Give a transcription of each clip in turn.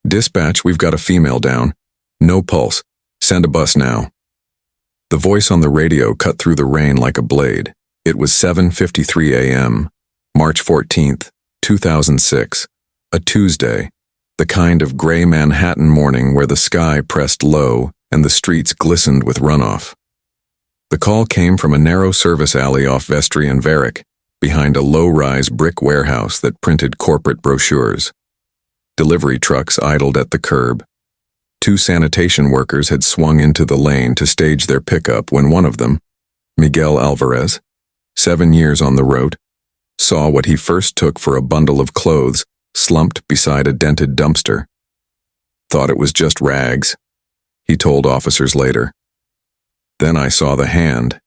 "Dispatch, we've got a female down. No pulse. Send a bus now." The voice on the radio cut through the rain like a blade. It was 7:53 a.m., March 14th, 2006, a Tuesday, the kind of gray Manhattan morning where the sky pressed low and the streets glistened with runoff. The call came from a narrow service alley off Vestry and Varick, behind a low-rise brick warehouse that printed corporate brochures. Delivery trucks idled at the curb. Two sanitation workers had swung into the lane to stage their pickup when one of them, Miguel Alvarez, 7 years on the road, saw what he first took for a bundle of clothes slumped beside a dented dumpster. "Thought it was just rags," he told officers later. "Then I saw the hand."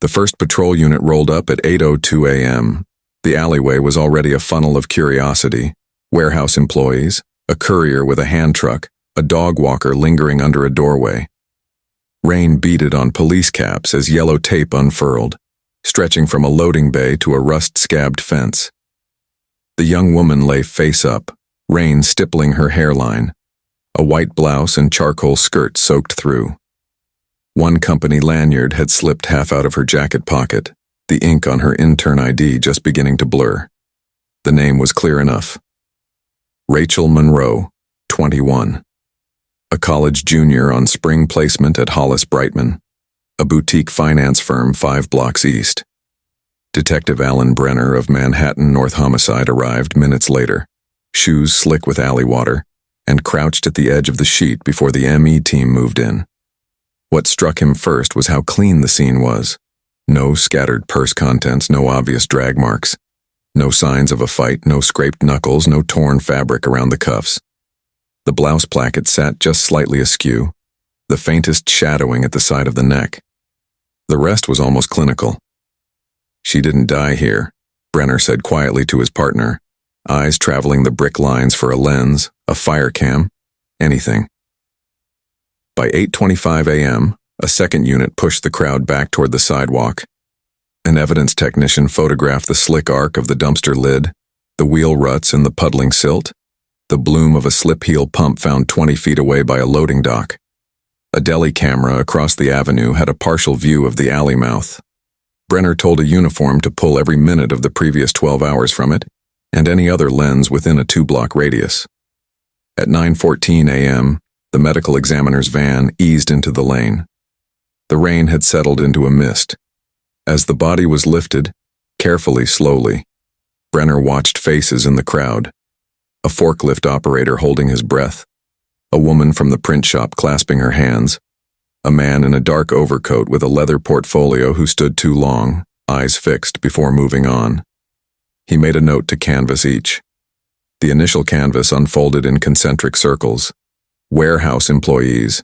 The first patrol unit rolled up at 8:02 a.m. The alleyway was already a funnel of curiosity: warehouse employees, a courier with a hand truck, a dog walker lingering under a doorway. Rain beaded on police caps as yellow tape unfurled, stretching from a loading bay to a rust-scabbed fence. The young woman lay face up, rain stippling her hairline, a white blouse and charcoal skirt soaked through. One company lanyard had slipped half out of her jacket pocket, the ink on her intern ID just beginning to blur. The name was clear enough. Rachel Monroe, 21. A college junior on spring placement at Hollis Brightman, a boutique finance firm 5 blocks east. Detective Alan Brenner of Manhattan North Homicide arrived minutes later, shoes slick with alley water, and crouched at the edge of the sheet before the ME team moved in. What struck him first was how clean the scene was. No scattered purse contents, no obvious drag marks. No signs of a fight, no scraped knuckles, no torn fabric around the cuffs. The blouse placket sat just slightly askew, the faintest shadowing at the side of the neck. The rest was almost clinical. "She didn't die here," Brenner said quietly to his partner, eyes traveling the brick lines for a lens, a fire cam, anything. By 8:25 a.m., a second unit pushed the crowd back toward the sidewalk. An evidence technician photographed the slick arc of the dumpster lid, the wheel ruts in the puddling silt, the bloom of a slip-heel pump found 20 feet away by a loading dock. A deli camera across the avenue had a partial view of the alley mouth. Brenner told a uniform to pull every minute of the previous 12 hours from it, and any other lens within a 2-block radius. At 9:14 a.m., the medical examiner's van eased into the lane. The rain had settled into a mist. As the body was lifted, carefully, slowly, Brenner watched faces in the crowd. A forklift operator holding his breath, a woman from the print shop clasping her hands, a man in a dark overcoat with a leather portfolio who stood too long, eyes fixed, before moving on. He made a note to canvass each. The initial canvas unfolded in concentric circles. Warehouse employees.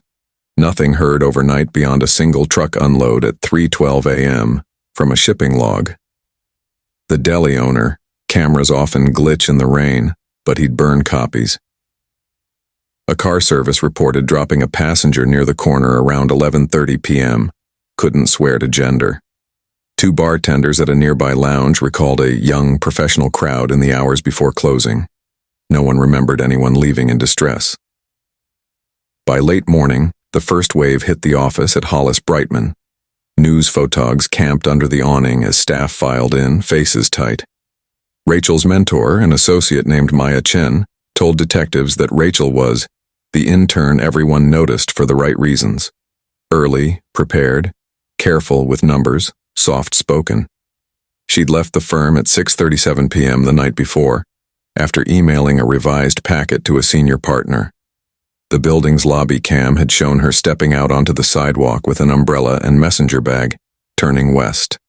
Nothing heard overnight beyond a single truck unload at 3:12 a.m. from a shipping log. The deli owner. Cameras often glitch in the rain, but he'd burn copies. A car service reported dropping a passenger near the corner around 11:30 p.m. Couldn't swear to gender. 2 bartenders at a nearby lounge recalled a young professional crowd in the hours before closing. No one remembered anyone leaving in distress. By late morning, the first wave hit the office at Hollis Brightman. News photogs camped under the awning as staff filed in, faces tight. Rachel's mentor, an associate named Maya Chen, told detectives that Rachel was the intern everyone noticed for the right reasons. Early, prepared, careful with numbers, soft-spoken. She'd left the firm at 6:37 p.m. the night before, after emailing a revised packet to a senior partner. The building's lobby cam had shown her stepping out onto the sidewalk with an umbrella and messenger bag, turning west.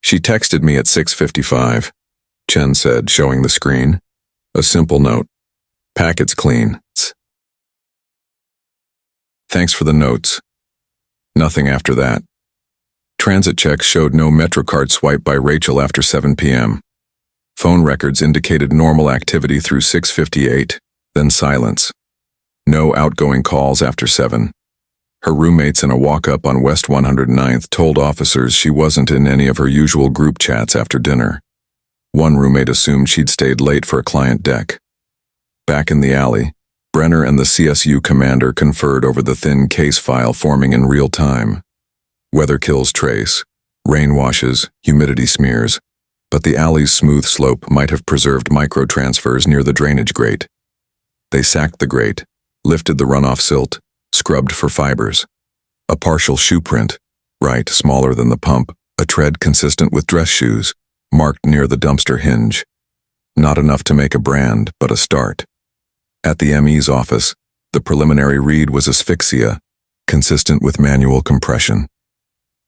"She texted me at 6:55, Chen said, showing the screen. A simple note. "Packet's clean. Thanks for the notes." Nothing after that. Transit checks showed no MetroCard swipe by Rachel after 7 p.m. Phone records indicated normal activity through 6:58, then silence. No outgoing calls after 7. Her roommates in a walk-up on West 109th told officers she wasn't in any of her usual group chats after dinner. One roommate assumed she'd stayed late for a client deck. Back in the alley, Brenner and the CSU commander conferred over the thin case file forming in real time. Weather kills trace, rain washes, humidity smears, but the alley's smooth slope might have preserved microtransfers near the drainage grate. They sacked the grate, lifted the runoff silt, scrubbed for fibers. A partial shoe print, right, smaller than the pump, a tread consistent with dress shoes, marked near the dumpster hinge. Not enough to make a brand, but a start. At the ME's office, the preliminary read was asphyxia, consistent with manual compression.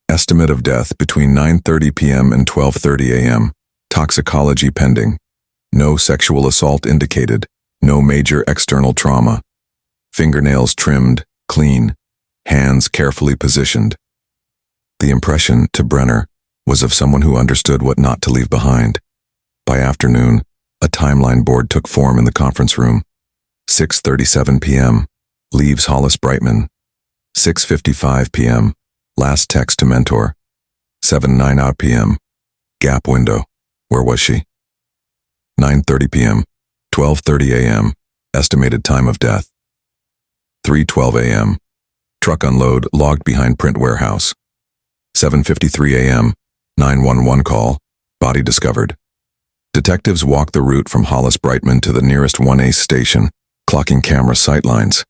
Estimate of death between 9:30 p.m. and 12:30 a.m. Toxicology pending. No sexual assault indicated. No major external trauma. Fingernails trimmed, clean. Hands carefully positioned. The impression, to Brenner, was of someone who understood what not to leave behind. By afternoon, a timeline board took form in the conference room. 6:37 p.m. Leaves Hollis Brightman. 6:55 p.m. Last text to mentor. 7:09 p.m. Gap window. Where was she? 9:30 p.m. 12:30 a.m. Estimated time of death. 3:12 a.m. Truck unload logged behind print warehouse. 7:53 a.m. 911 call. Body discovered. Detectives walked the route from Hollis Brightman to the nearest 1A station, clocking camera sightlines.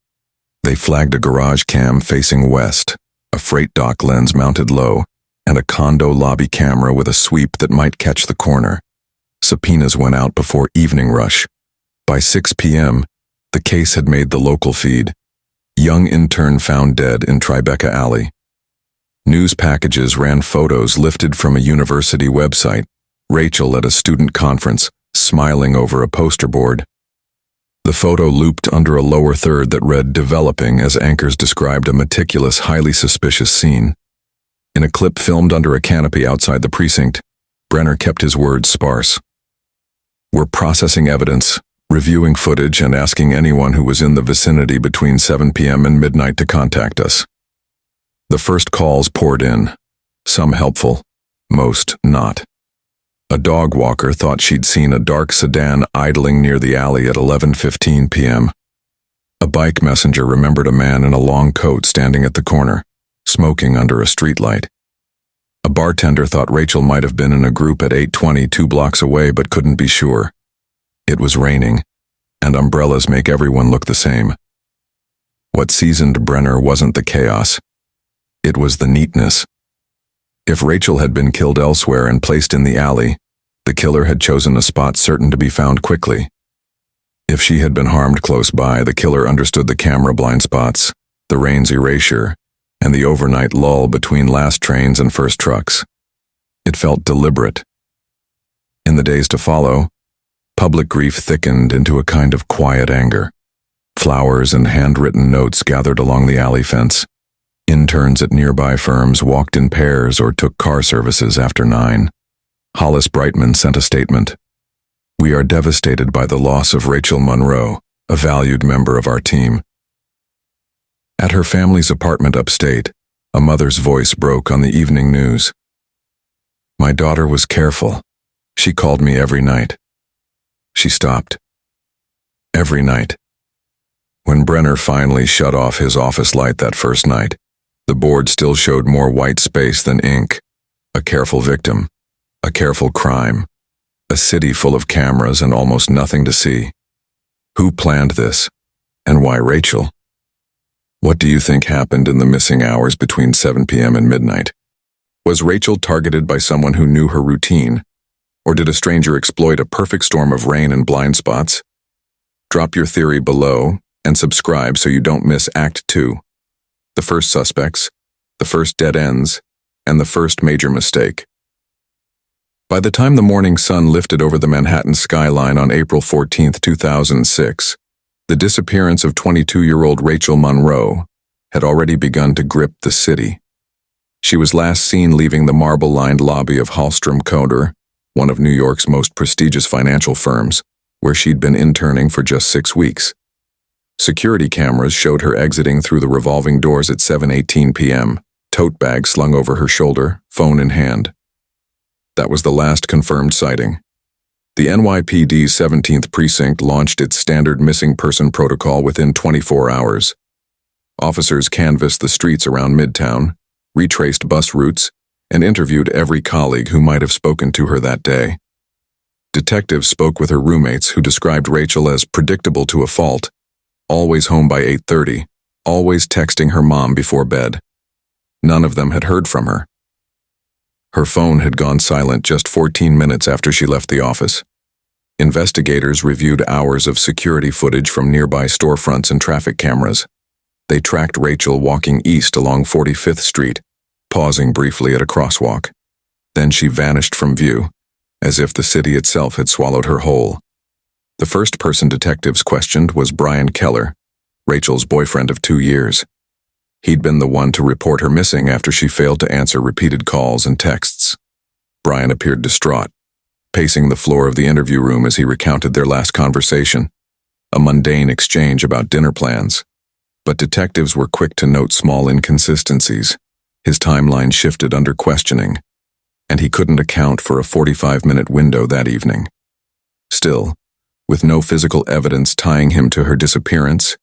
They flagged a garage cam facing west, a freight dock lens mounted low, and a condo lobby camera with a sweep that might catch the corner. Subpoenas went out before evening rush. By 6 p.m., the case had made the local feed. Young intern found dead in Tribeca Alley. News packages ran photos lifted from a university website. Rachel at a student conference, smiling over a poster board. The photo looped under a lower third that read "developing" as anchors described a meticulous, highly suspicious scene. In a clip filmed under a canopy outside the precinct, Brenner kept his words sparse. "We're processing evidence, reviewing footage, and asking anyone who was in the vicinity between 7 p.m. and midnight to contact us." The first calls poured in, some helpful, most not. A dog walker thought she'd seen a dark sedan idling near the alley at 11:15 p.m. A bike messenger remembered a man in a long coat standing at the corner, smoking under a streetlight. A bartender thought Rachel might have been in a group at 8:20 2 blocks away but couldn't be sure. It was raining, and umbrellas make everyone look the same. What seasoned Brenner wasn't the chaos. It was the neatness. If Rachel had been killed elsewhere and placed in the alley, the killer had chosen a spot certain to be found quickly. If she had been harmed close by, the killer understood the camera blind spots, the rain's erasure, and the overnight lull between last trains and first trucks. It felt deliberate. In the days to follow, public grief thickened into a kind of quiet anger. Flowers and handwritten notes gathered along the alley fence. Interns at nearby firms walked in pairs or took car services after 9. Hollis Brightman sent a statement. "We are devastated by the loss of Rachel Monroe, a valued member of our team." At her family's apartment upstate, a mother's voice broke on the evening news. "My daughter was careful. She called me every night." She stopped. Every night. When Brenner finally shut off his office light that first night, the board still showed more white space than ink. A careful victim. A careful crime. A city full of cameras and almost nothing to see. Who planned this? And why Rachel? What do you think happened in the missing hours between 7 p.m. and midnight? Was Rachel targeted by someone who knew her routine? Or did a stranger exploit a perfect storm of rain and blind spots? Drop your theory below and subscribe so you don't miss Act 2. The first suspects, the first dead ends, and the first major mistake. By the time the morning sun lifted over the Manhattan skyline on April 14, 2006, the disappearance of 22-year-old Rachel Monroe had already begun to grip the city. She was last seen leaving the marble-lined lobby of Hallstrom Coder, one of New York's most prestigious financial firms, where she'd been interning for just 6 weeks. Security cameras showed her exiting through the revolving doors at 7:18 p.m., tote bag slung over her shoulder, phone in hand. That was the last confirmed sighting. The NYPD's 17th Precinct launched its standard missing person protocol within 24 hours. Officers canvassed the streets around Midtown, retraced bus routes, and interviewed every colleague who might have spoken to her that day. Detectives spoke with her roommates who described Rachel as predictable to a fault, always home by 8:30, always texting her mom before bed. None of them had heard from her. Her phone had gone silent just 14 minutes after she left the office. Investigators reviewed hours of security footage from nearby storefronts and traffic cameras. They tracked Rachel walking east along 45th Street, pausing briefly at a crosswalk. Then she vanished from view, as if the city itself had swallowed her whole. The first person detectives questioned was Brian Keller, Rachel's boyfriend of 2 years. He'd been the one to report her missing after she failed to answer repeated calls and texts. Brian appeared distraught, pacing the floor of the interview room as he recounted their last conversation, a mundane exchange about dinner plans. But detectives were quick to note small inconsistencies. His timeline shifted under questioning, and he couldn't account for a 45-minute window that evening. Still, with no physical evidence tying him to her disappearance,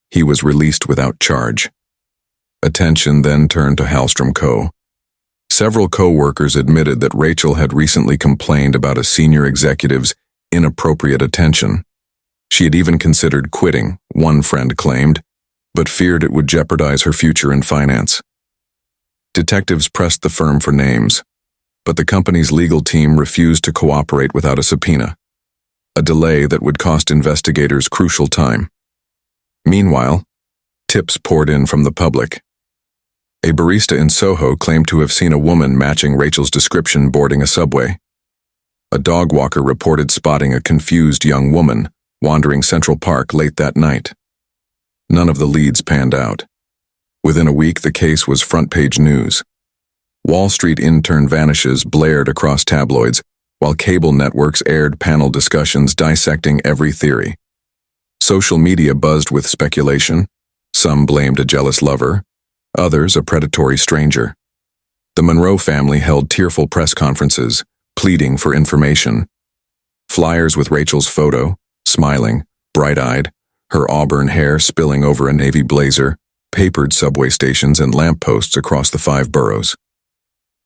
he was released without charge. Attention then turned to Hallstrom Co. Several co-workers admitted that Rachel had recently complained about a senior executive's inappropriate attention. She had even considered quitting, one friend claimed, but feared it would jeopardize her future in finance. Detectives pressed the firm for names, but the company's legal team refused to cooperate without a subpoena, a delay that would cost investigators crucial time. Meanwhile, tips poured in from the public. A barista in Soho claimed to have seen a woman matching Rachel's description boarding a subway. A dog walker reported spotting a confused young woman wandering Central Park late that night. None of the leads panned out. Within a week, the case was front-page news. Wall Street intern vanishes blared across tabloids, while cable networks aired panel discussions dissecting every theory. Social media buzzed with speculation. Some blamed a jealous lover, others a predatory stranger. The Monroe family held tearful press conferences, pleading for information. Flyers with Rachel's photo, smiling, bright-eyed, her auburn hair spilling over a navy blazer, papered subway stations and lampposts across the 5 boroughs.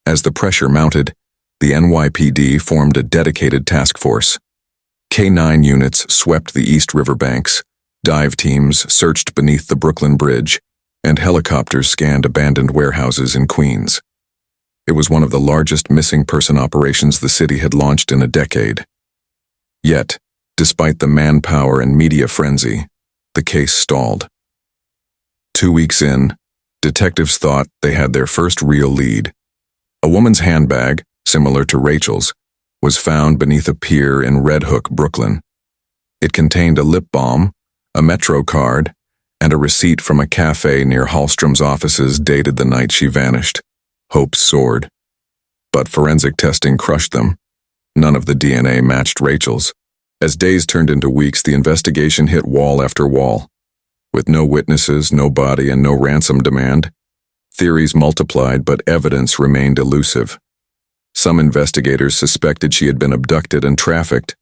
As the pressure mounted, the NYPD formed a dedicated task force. K-9 units swept the East River banks, dive teams searched beneath the Brooklyn Bridge, and helicopters scanned abandoned warehouses in Queens. It was one of the largest missing person operations the city had launched in a decade. Yet, despite the manpower and media frenzy, the case stalled. 2 weeks in, detectives thought they had their first real lead. A woman's handbag, similar to Rachel's, was found beneath a pier in Red Hook, Brooklyn. It contained a lip balm, a Metro card, and a receipt from a cafe near Hallstrom's offices dated the night she vanished. Hopes soared. But forensic testing crushed them. None of the DNA matched Rachel's. As days turned into weeks, the investigation hit wall after wall. With no witnesses, no body, and no ransom demand, theories multiplied, but evidence remained elusive. Some investigators suspected she had been abducted and trafficked.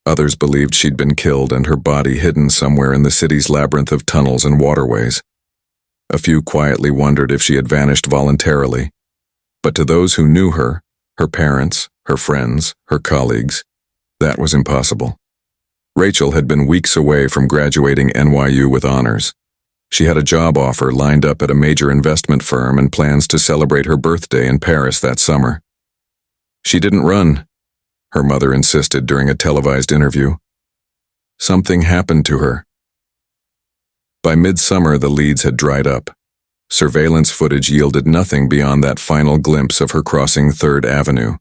Others believed she'd been killed and her body hidden somewhere in the city's labyrinth of tunnels and waterways. A few quietly wondered if she had vanished voluntarily. But to those who knew her parents, her friends, her colleagues, that was impossible. Rachel had been weeks away from graduating NYU with honors. She had a job offer lined up at a major investment firm and plans to celebrate her birthday in Paris that summer. She didn't run, her mother insisted during a televised interview. Something happened to her. By midsummer, the leads had dried up. Surveillance footage yielded nothing beyond that final glimpse of her crossing 3rd Avenue.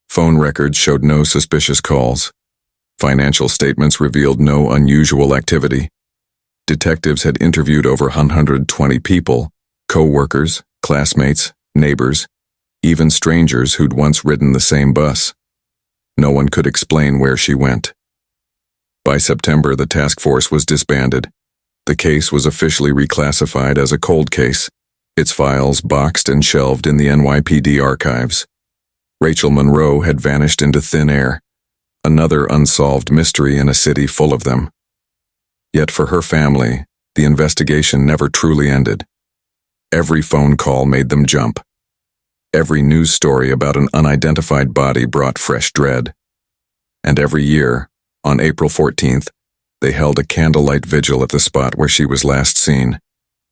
Phone records showed no suspicious calls. Financial statements revealed no unusual activity. Detectives had interviewed over 120 people, co-workers, classmates, neighbors, even strangers who'd once ridden the same bus. No one could explain where she went. By September, the task force was disbanded. The case was officially reclassified as a cold case, its files boxed and shelved in the NYPD archives. Rachel Monroe had vanished into thin air, another unsolved mystery in a city full of them. Yet for her family, the investigation never truly ended. Every phone call made them jump. Every news story about an unidentified body brought fresh dread. And every year, on April 14th, they held a candlelight vigil at the spot where she was last seen,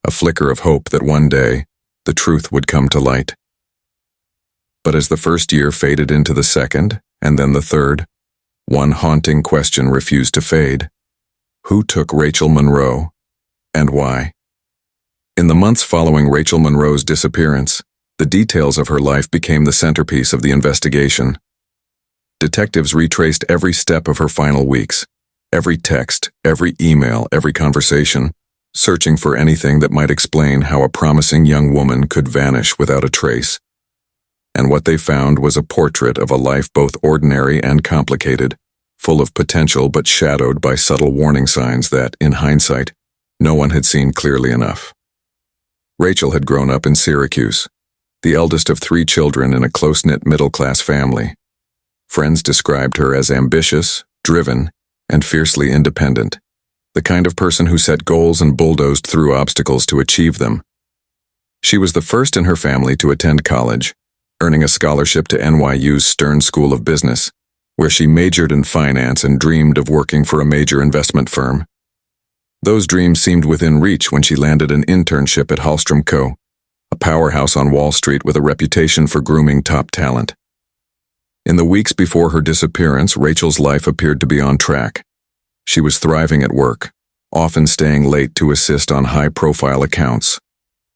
a flicker of hope that one day, the truth would come to light. But as the first year faded into the second, and then the third, one haunting question refused to fade. Who took Rachel Monroe, and why? In the months following Rachel Monroe's disappearance, the details of her life became the centerpiece of the investigation. Detectives retraced every step of her final weeks, every text, every email, every conversation, searching for anything that might explain how a promising young woman could vanish without a trace. And what they found was a portrait of a life both ordinary and complicated, full of potential but shadowed by subtle warning signs that, in hindsight, no one had seen clearly enough. Rachel had grown up in Syracuse, the eldest of 3 children in a close-knit middle-class family. Friends described her as ambitious, driven, and fiercely independent, the kind of person who set goals and bulldozed through obstacles to achieve them. She was the first in her family to attend college, earning a scholarship to NYU's Stern School of Business, where she majored in finance and dreamed of working for a major investment firm. Those dreams seemed within reach when she landed an internship at Hallstrom Co., a powerhouse on Wall Street with a reputation for grooming top talent. In the weeks before her disappearance, Rachel's life appeared to be on track. She was thriving at work, often staying late to assist on high-profile accounts.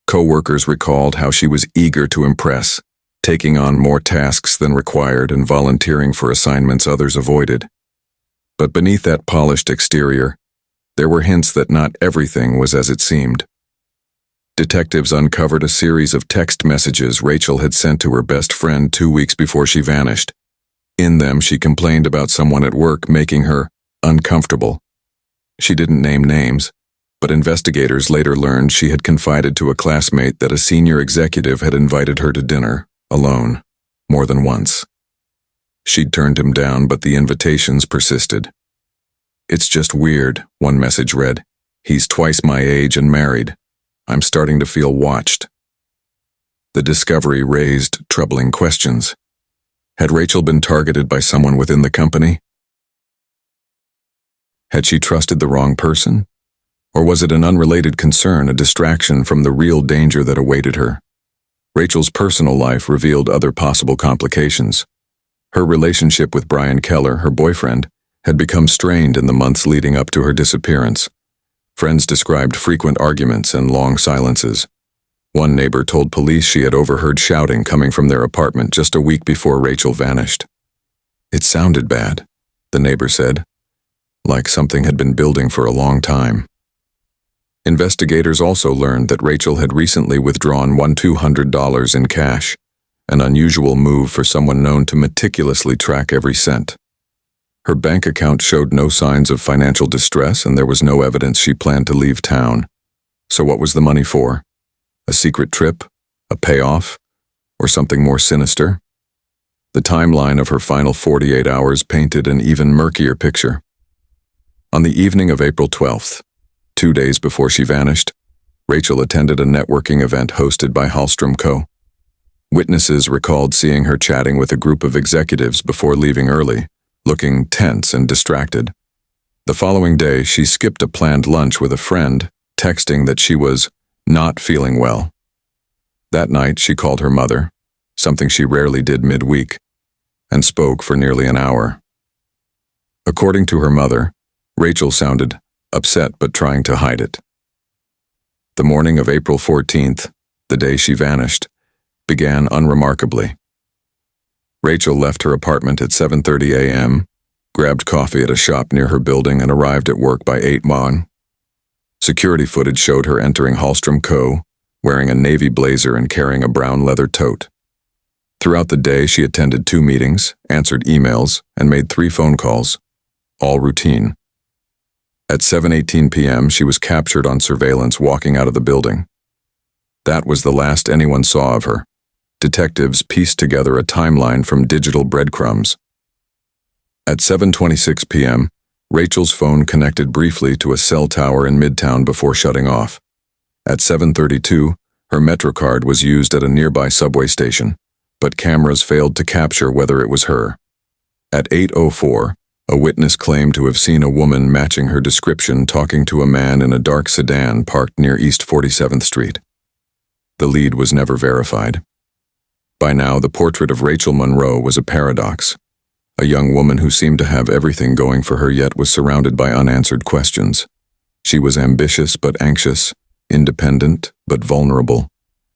Co-workers recalled how she was eager to impress, taking on more tasks than required and volunteering for assignments others avoided. But beneath that polished exterior, there were hints that not everything was as it seemed. Detectives uncovered a series of text messages Rachel had sent to her best friend 2 weeks before she vanished. In them, she complained about someone at work making her uncomfortable. She didn't name names, but investigators later learned she had confided to a classmate that a senior executive had invited her to dinner, alone, more than once. She'd turned him down, but the invitations persisted. "It's just weird," one message read. "He's twice my age and married. I'm starting to feel watched." The discovery raised troubling questions. Had Rachel been targeted by someone within the company? Had she trusted the wrong person? Or was it an unrelated concern, a distraction from the real danger that awaited her? Rachel's personal life revealed other possible complications. Her relationship with Brian Keller, her boyfriend, had become strained in the months leading up to her disappearance. Friends described frequent arguments and long silences. One neighbor told police she had overheard shouting coming from their apartment just a week before Rachel vanished. "It sounded bad," the neighbor said, like something had been building for a long time. Investigators also learned that Rachel had recently withdrawn $200 in cash, an unusual move for someone known to meticulously track every cent. Her bank account showed no signs of financial distress, and there was no evidence she planned to leave town. So what was the money for? A secret trip? A payoff? Or something more sinister? The timeline of her final 48 hours painted an even murkier picture. On the evening of April 12th, 2 days before she vanished, Rachel attended a networking event hosted by Hallstrom Co. Witnesses recalled seeing her chatting with a group of executives before leaving early, looking tense and distracted. The following day, she skipped a planned lunch with a friend, texting that she was not feeling well. That night, she called her mother, something she rarely did midweek, and spoke for nearly an hour. According to her mother, Rachel sounded upset but trying to hide it. The morning of April 14th, the day she vanished, began unremarkably. Rachel left her apartment at 7:30 a.m., grabbed coffee at a shop near her building, and arrived at work by 8 m. Security footage showed her entering Hallstrom Co., wearing a navy blazer and carrying a brown leather tote. Throughout the day, she attended 2 meetings, answered emails, and made 3 phone calls, all routine. At 7:18 p.m., she was captured on surveillance walking out of the building. That was the last anyone saw of her. Detectives pieced together a timeline from digital breadcrumbs. At 7:26 p.m., Rachel's phone connected briefly to a cell tower in Midtown before shutting off. At 7:32, her MetroCard was used at a nearby subway station, but cameras failed to capture whether it was her. At 8:04, a witness claimed to have seen a woman matching her description talking to a man in a dark sedan parked near East 47th Street. The lead was never verified. By now, the portrait of Rachel Monroe was a paradox. A young woman who seemed to have everything going for her yet was surrounded by unanswered questions. She was ambitious but anxious, independent but vulnerable,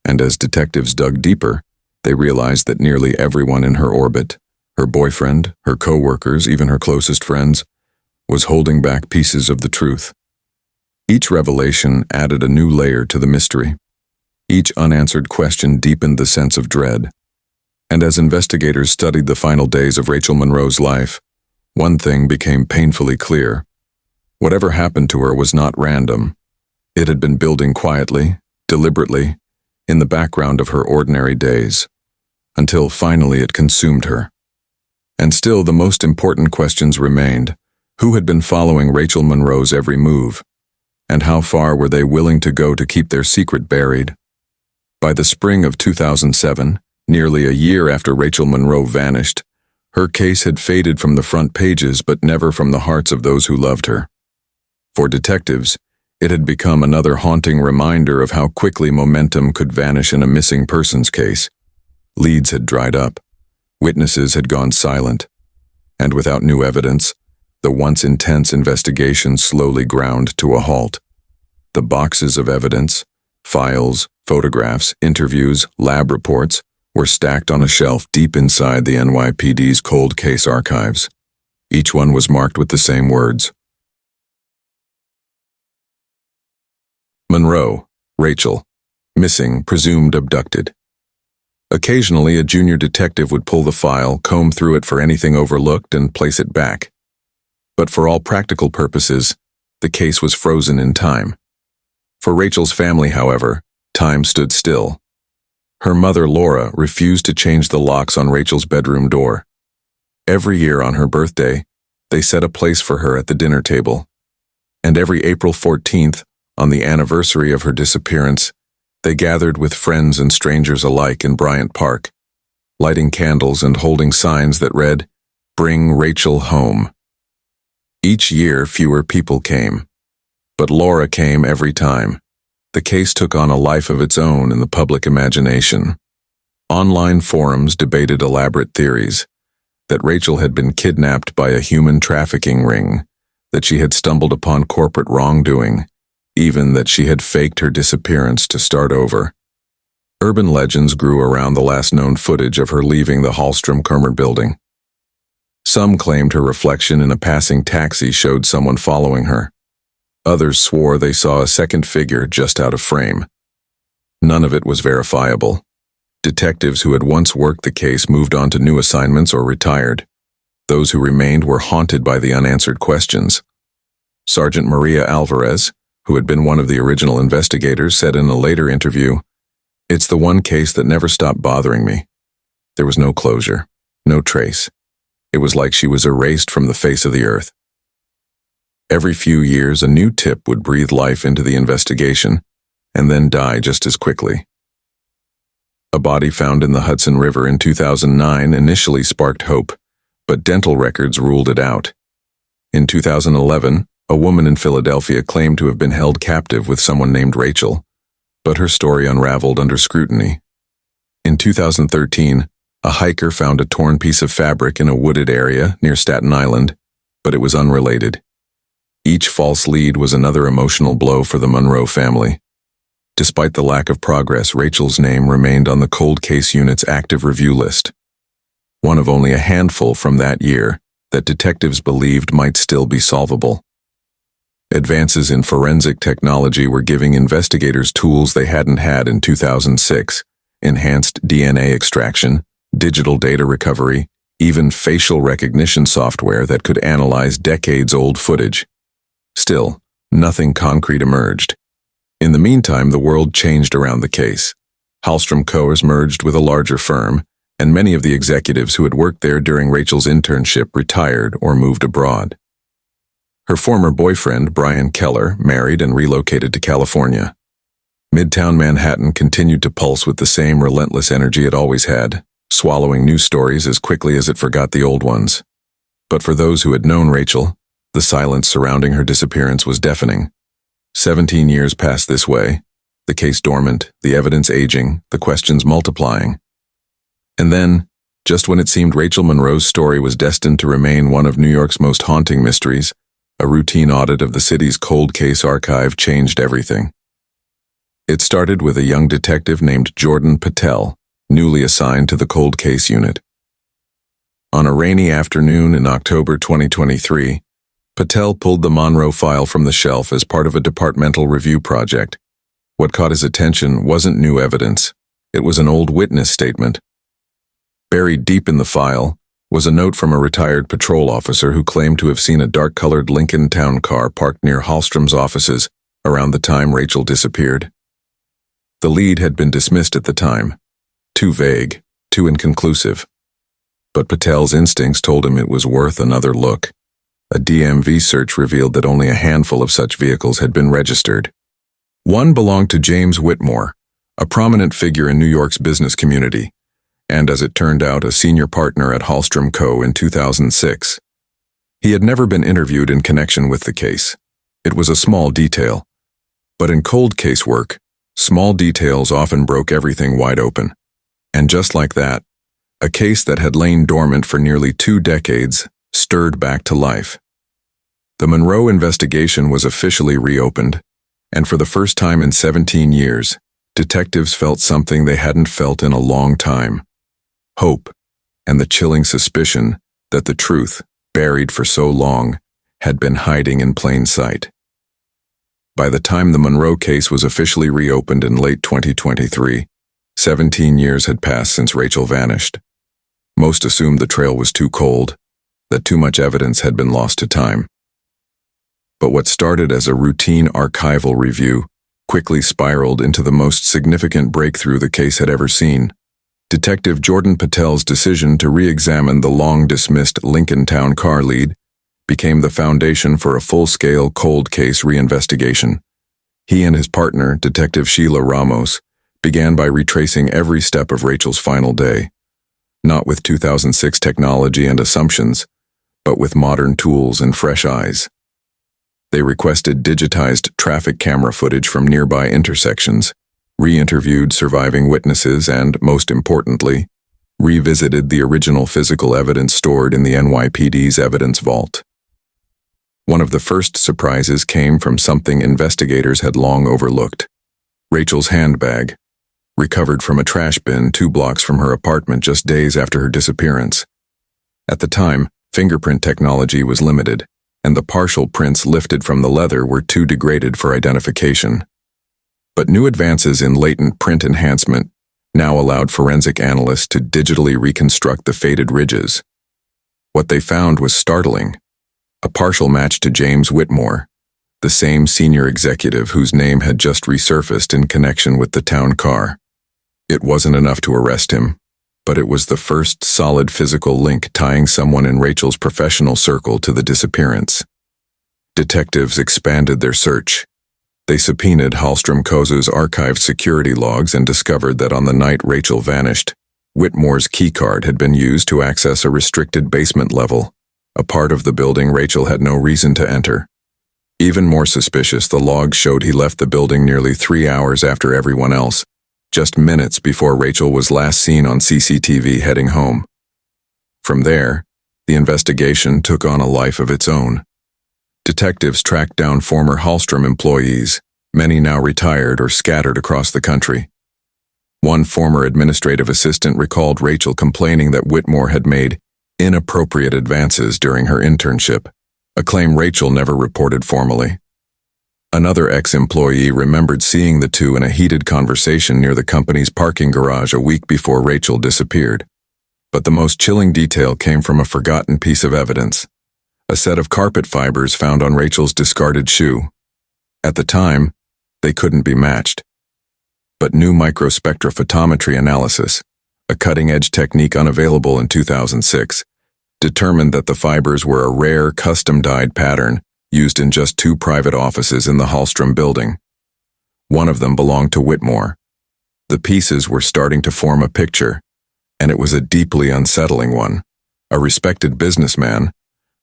and as detectives dug deeper, they realized that nearly everyone in her orbit, her boyfriend, her co-workers, even her closest friends, was holding back pieces of the truth. Each revelation added a new layer to the mystery. Each unanswered question deepened the sense of dread. And as investigators studied the final days of Rachel Monroe's life, one thing became painfully clear. Whatever happened to her was not random. It had been building quietly, deliberately, in the background of her ordinary days, until finally it consumed her. And still the most important questions remained. Who had been following Rachel Monroe's every move? And how far were they willing to go to keep their secret buried? By the spring of 2007, nearly a year after Rachel Monroe vanished, her case had faded from the front pages but never from the hearts of those who loved her. For detectives, it had become another haunting reminder of how quickly momentum could vanish in a missing persons case. Leads had dried up. Witnesses had gone silent. And without new evidence, the once intense investigation slowly ground to a halt. The boxes of evidence, files, photographs, interviews, lab reports, were stacked on a shelf deep inside the NYPD's cold case archives. Each one was marked with the same words. Monroe, Rachel, missing, presumed abducted. Occasionally, a junior detective would pull the file, comb through it for anything overlooked, and place it back. But for all practical purposes, the case was frozen in time. For Rachel's family, however, time stood still. Her mother, Laura, refused to change the locks on Rachel's bedroom door. Every year on her birthday, they set a place for her at the dinner table. And every April 14th, on the anniversary of her disappearance, they gathered with friends and strangers alike in Bryant Park, lighting candles and holding signs that read, "Bring Rachel home." Each year, fewer people came. But Laura came every time. The case took on a life of its own in the public imagination. Online forums debated elaborate theories, that Rachel had been kidnapped by a human trafficking ring, that she had stumbled upon corporate wrongdoing, even that she had faked her disappearance to start over. Urban legends grew around the last known footage of her leaving the Hallstrom-Kermer building. Some claimed her reflection in a passing taxi showed someone following her. Others swore they saw a second figure just out of frame. None of it was verifiable. Detectives who had once worked the case moved on to new assignments or retired. Those who remained were haunted by the unanswered questions. Sergeant Maria Alvarez, who had been one of the original investigators, said in a later interview, "It's the one case that never stopped bothering me. There was no closure, no trace. It was like she was erased from the face of the earth." Every few years, a new tip would breathe life into the investigation, and then die just as quickly. A body found in the Hudson River in 2009 initially sparked hope, but dental records ruled it out. In 2011, a woman in Philadelphia claimed to have been held captive with someone named Rachel, but her story unraveled under scrutiny. In 2013, a hiker found a torn piece of fabric in a wooded area near Staten Island, but it was unrelated. Each false lead was another emotional blow for the Monroe family. Despite the lack of progress, Rachel's name remained on the cold case unit's active review list. One of only a handful from that year that detectives believed might still be solvable. Advances in forensic technology were giving investigators tools they hadn't had in 2006, enhanced DNA extraction, digital data recovery, even facial recognition software that could analyze decades-old footage. Still, nothing concrete emerged. In the meantime, the world changed around the case. Hallstrom Co. merged with a larger firm, and many of the executives who had worked there during Rachel's internship retired or moved abroad. Her former boyfriend, Brian Keller, married and relocated to California. Midtown Manhattan continued to pulse with the same relentless energy it always had, swallowing new stories as quickly as it forgot the old ones. But for those who had known Rachel, the silence surrounding her disappearance was deafening. 17 years passed this way, the case dormant, the evidence aging, the questions multiplying. And then, just when it seemed Rachel Monroe's story was destined to remain one of New York's most haunting mysteries, a routine audit of the city's cold case archive changed everything. It started with a young detective named Jordan Patel, newly assigned to the cold case unit. On a rainy afternoon in October 2023, Patel pulled the Monroe file from the shelf as part of a departmental review project. What caught his attention wasn't new evidence. It was an old witness statement. Buried deep in the file was a note from a retired patrol officer who claimed to have seen a dark-colored Lincoln town car parked near Hallstrom's offices around the time Rachel disappeared. The lead had been dismissed at the time. Too vague, too inconclusive. But Patel's instincts told him it was worth another look. A DMV search revealed that only a handful of such vehicles had been registered. One belonged to James Whitmore, a prominent figure in New York's business community, and as it turned out, a senior partner at Hallstrom Co. in 2006. He had never been interviewed in connection with the case. It was a small detail. But in cold case work, small details often broke everything wide open. And just like that, a case that had lain dormant for nearly 2 decades stirred back to life. The Monroe investigation was officially reopened, and for the first time in 17 years, detectives felt something they hadn't felt in a long time. Hope, and the chilling suspicion that the truth, buried for so long, had been hiding in plain sight. By the time the Monroe case was officially reopened in late 2023, 17 years had passed since Rachel vanished. Most assumed the trail was too cold, that too much evidence had been lost to time. But what started as a routine archival review quickly spiraled into the most significant breakthrough the case had ever seen. Detective Jordan Patel's decision to re-examine the long-dismissed Lincoln Town car lead became the foundation for a full-scale cold case reinvestigation. He and his partner, Detective Sheila Ramos, began by retracing every step of Rachel's final day, not with 2006 technology and assumptions, but with modern tools and fresh eyes. They requested digitized traffic camera footage from nearby intersections, re-interviewed surviving witnesses, and, most importantly, revisited the original physical evidence stored in the NYPD's evidence vault. One of the first surprises came from something investigators had long overlooked: Rachel's handbag, recovered from a trash bin 2 blocks from her apartment just days after her disappearance. At the time, fingerprint technology was limited, and the partial prints lifted from the leather were too degraded for identification. But new advances in latent print enhancement now allowed forensic analysts to digitally reconstruct the faded ridges. What they found was startling: a partial match to James Whitmore, the same senior executive whose name had just resurfaced in connection with the town car. It wasn't enough to arrest him, but it was the first solid physical link tying someone in Rachel's professional circle to the disappearance. Detectives expanded their search. They subpoenaed Hallstrom Co.'s archived security logs and discovered that on the night Rachel vanished, Whitmore's keycard had been used to access a restricted basement level, a part of the building Rachel had no reason to enter. Even more suspicious, the logs showed he left the building nearly 3 hours after everyone else, just minutes before Rachel was last seen on CCTV heading home. From there, the investigation took on a life of its own. Detectives tracked down former Hallstrom employees, many now retired or scattered across the country. One former administrative assistant recalled Rachel complaining that Whitmore had made inappropriate advances during her internship, a claim Rachel never reported formally. Another ex-employee remembered seeing the two in a heated conversation near the company's parking garage a week before Rachel disappeared. But the most chilling detail came from a forgotten piece of evidence: a set of carpet fibers found on Rachel's discarded shoe. At the time, they couldn't be matched. But new microspectrophotometry analysis, a cutting-edge technique unavailable in 2006, determined that the fibers were a rare, custom-dyed pattern used in just 2 private offices in the Hallstrom building. One of them belonged to Whitmore. The pieces were starting to form a picture, and it was a deeply unsettling one. A respected businessman,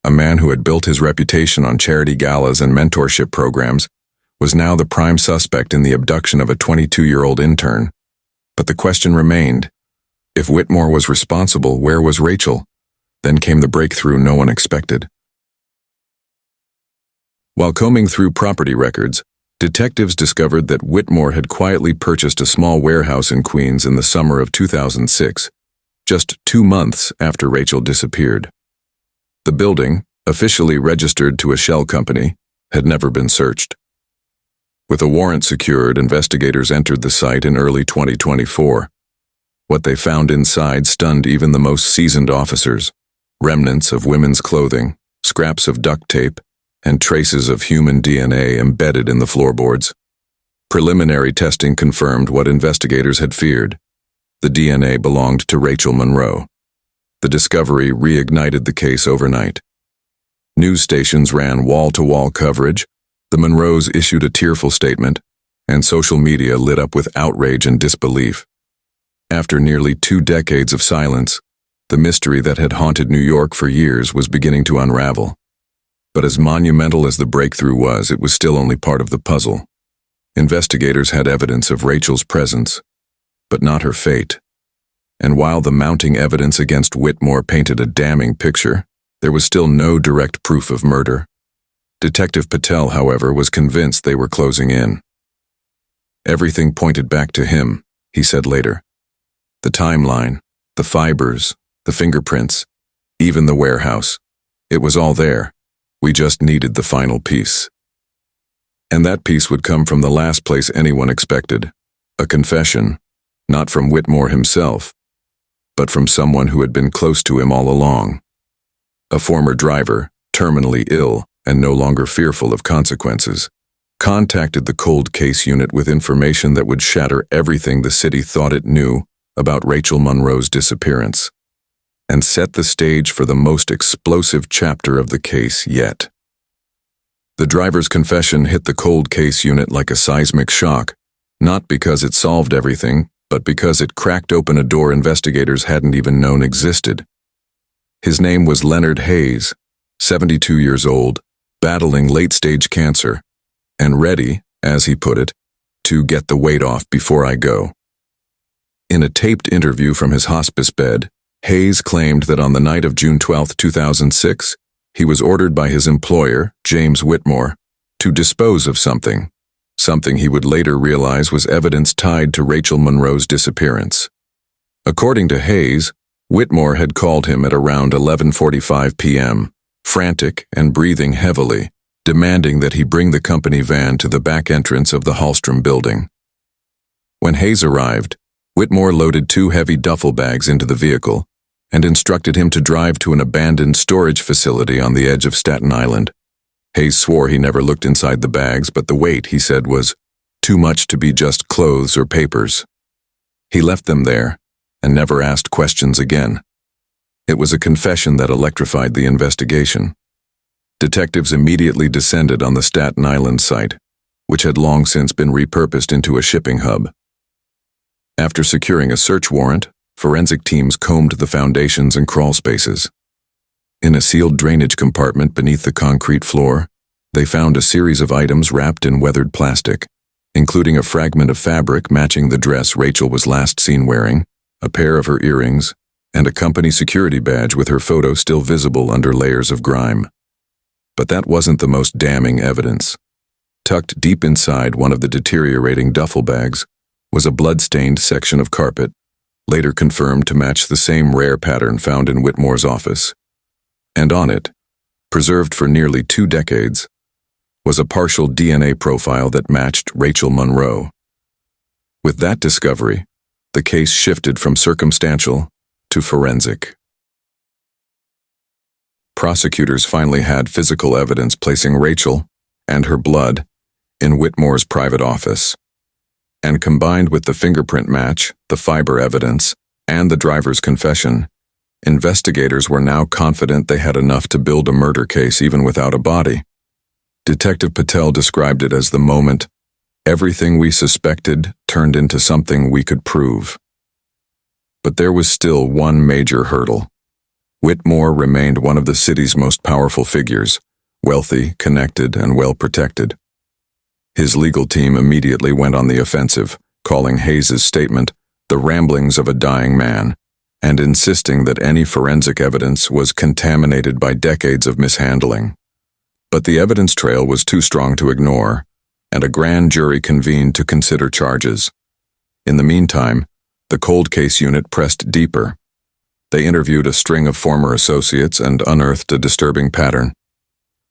a man who had built his reputation on charity galas and mentorship programs, was now the prime suspect in the abduction of a 22-year-old intern. But the question remained, if Whitmore was responsible, where was Rachel? Then came the breakthrough no one expected. While combing through property records, detectives discovered that Whitmore had quietly purchased a small warehouse in Queens in the summer of 2006, just 2 months after Rachel disappeared. The building, officially registered to a shell company, had never been searched. With a warrant secured, investigators entered the site in early 2024. What they found inside stunned even the most seasoned officers: remnants of women's clothing, scraps of duct tape, and traces of human DNA embedded in the floorboards. Preliminary testing confirmed what investigators had feared. The DNA belonged to Rachel Monroe. The discovery reignited the case overnight. News stations ran wall-to-wall coverage, the Monroes issued a tearful statement, and social media lit up with outrage and disbelief. After nearly 2 decades of silence, the mystery that had haunted New York for years was beginning to unravel. But as monumental as the breakthrough was, it was still only part of the puzzle. Investigators had evidence of Rachel's presence, but not her fate. And while the mounting evidence against Whitmore painted a damning picture, there was still no direct proof of murder. Detective Patel, however, was convinced they were closing in. Everything pointed back to him, he said later. The timeline, the fibers, the fingerprints, even the warehouse. It was all there. We just needed the final piece. And that piece would come from the last place anyone expected. A confession, not from Whitmore himself, but from someone who had been close to him all along. A former driver, terminally ill and no longer fearful of consequences, contacted the cold case unit with information that would shatter everything the city thought it knew about Rachel Monroe's disappearance, and set the stage for the most explosive chapter of the case yet. The driver's confession hit the cold case unit like a seismic shock, not because it solved everything, but because it cracked open a door investigators hadn't even known existed. His name was Leonard Hayes, 72 years old, battling late-stage cancer, and ready, as he put it, to get the weight off before I go. In a taped interview from his hospice bed, Hayes claimed that on the night of June 12, 2006, he was ordered by his employer, James Whitmore, to dispose of something he would later realize was evidence tied to Rachel Monroe's disappearance. According to Hayes, Whitmore had called him at around 11:45 p.m., frantic and breathing heavily, demanding that he bring the company van to the back entrance of the Hallstrom building. When Hayes arrived, Whitmore loaded 2 heavy duffel bags into the vehicle and instructed him to drive to an abandoned storage facility on the edge of Staten Island. Hayes swore he never looked inside the bags, but the weight, he said, was too much to be just clothes or papers. He left them there and never asked questions again. It was a confession that electrified the investigation. Detectives immediately descended on the Staten Island site, which had long since been repurposed into a shipping hub. After securing a search warrant, forensic teams combed the foundations and crawl spaces. In a sealed drainage compartment beneath the concrete floor, they found a series of items wrapped in weathered plastic, including a fragment of fabric matching the dress Rachel was last seen wearing, a pair of her earrings, and a company security badge with her photo still visible under layers of grime. But that wasn't the most damning evidence. Tucked deep inside one of the deteriorating duffel bags was a blood-stained section of carpet, later confirmed to match the same rare pattern found in Whitmore's office. And on it, preserved for nearly 2 decades, was a partial DNA profile that matched Rachel Monroe. With that discovery, the case shifted from circumstantial to forensic. Prosecutors finally had physical evidence placing Rachel and her blood in Whitmore's private office. And combined with the fingerprint match, the fiber evidence, and the driver's confession, investigators were now confident they had enough to build a murder case even without a body. Detective Patel described it as the moment everything we suspected turned into something we could prove. But there was still one major hurdle. Whitmore remained one of the city's most powerful figures, wealthy, connected, and well protected. His legal team immediately went on the offensive, calling Hayes's statement the ramblings of a dying man, and insisting that any forensic evidence was contaminated by decades of mishandling. But the evidence trail was too strong to ignore, and a grand jury convened to consider charges. In the meantime, the cold case unit pressed deeper. They interviewed a string of former associates and unearthed a disturbing pattern.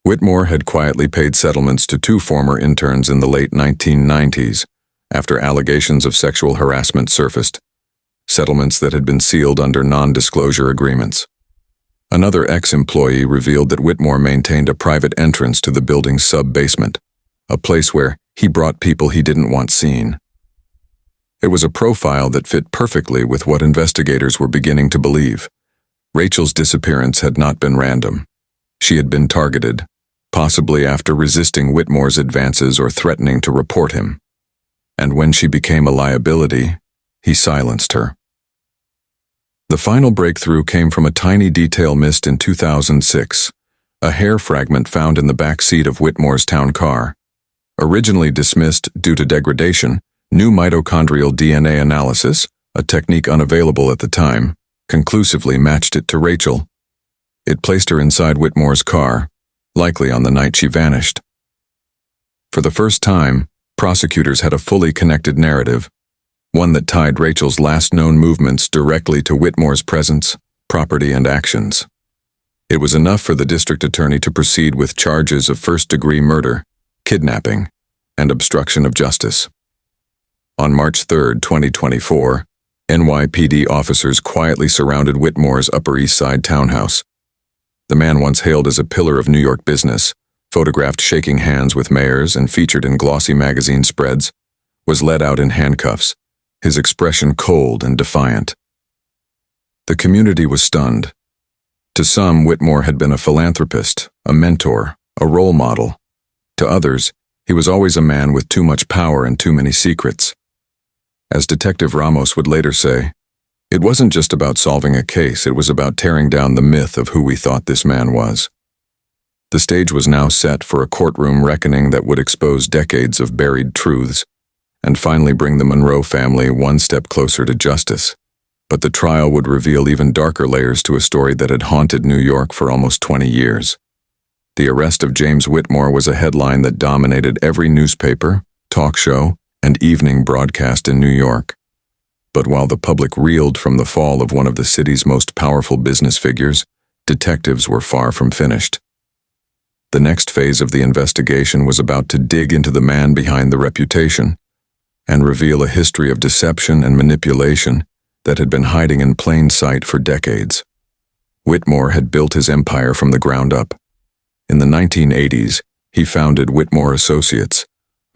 Whitmore had quietly paid settlements to 2 former interns in the late 1990s after allegations of sexual harassment surfaced, settlements that had been sealed under non-disclosure agreements. Another ex-employee revealed that Whitmore maintained a private entrance to the building's sub-basement, a place where he brought people he didn't want seen. It was a profile that fit perfectly with what investigators were beginning to believe. Rachel's disappearance had not been random. She had been targeted, possibly after resisting Whitmore's advances or threatening to report him. And when she became a liability, he silenced her. The final breakthrough came from a tiny detail missed in 2006, a hair fragment found in the back seat of Whitmore's town car. Originally dismissed due to degradation, new mitochondrial DNA analysis, a technique unavailable at the time, conclusively matched it to Rachel. It placed her inside Whitmore's car, likely on the night she vanished. For the first time, prosecutors had a fully connected narrative, one that tied Rachel's last known movements directly to Whitmore's presence, property, and actions. It was enough for the district attorney to proceed with charges of first-degree murder, kidnapping, and obstruction of justice. On March 3, 2024, NYPD officers quietly surrounded Whitmore's Upper East Side townhouse. The man once hailed as a pillar of New York business, photographed shaking hands with mayors and featured in glossy magazine spreads, was led out in handcuffs, his expression cold and defiant. The community was stunned. To some, Whitmore had been a philanthropist, a mentor, a role model. To others, he was always a man with too much power and too many secrets. As Detective Ramos would later say, it wasn't just about solving a case, it was about tearing down the myth of who we thought this man was. The stage was now set for a courtroom reckoning that would expose decades of buried truths and finally bring the Monroe family one step closer to justice. But the trial would reveal even darker layers to a story that had haunted New York for almost 20 years. The arrest of James Whitmore was a headline that dominated every newspaper, talk show, and evening broadcast in New York. But while the public reeled from the fall of one of the city's most powerful business figures, detectives were far from finished. The next phase of the investigation was about to dig into the man behind the reputation and reveal a history of deception and manipulation that had been hiding in plain sight for decades. Whitmore had built his empire from the ground up. In the 1980s, he founded Whitmore Associates,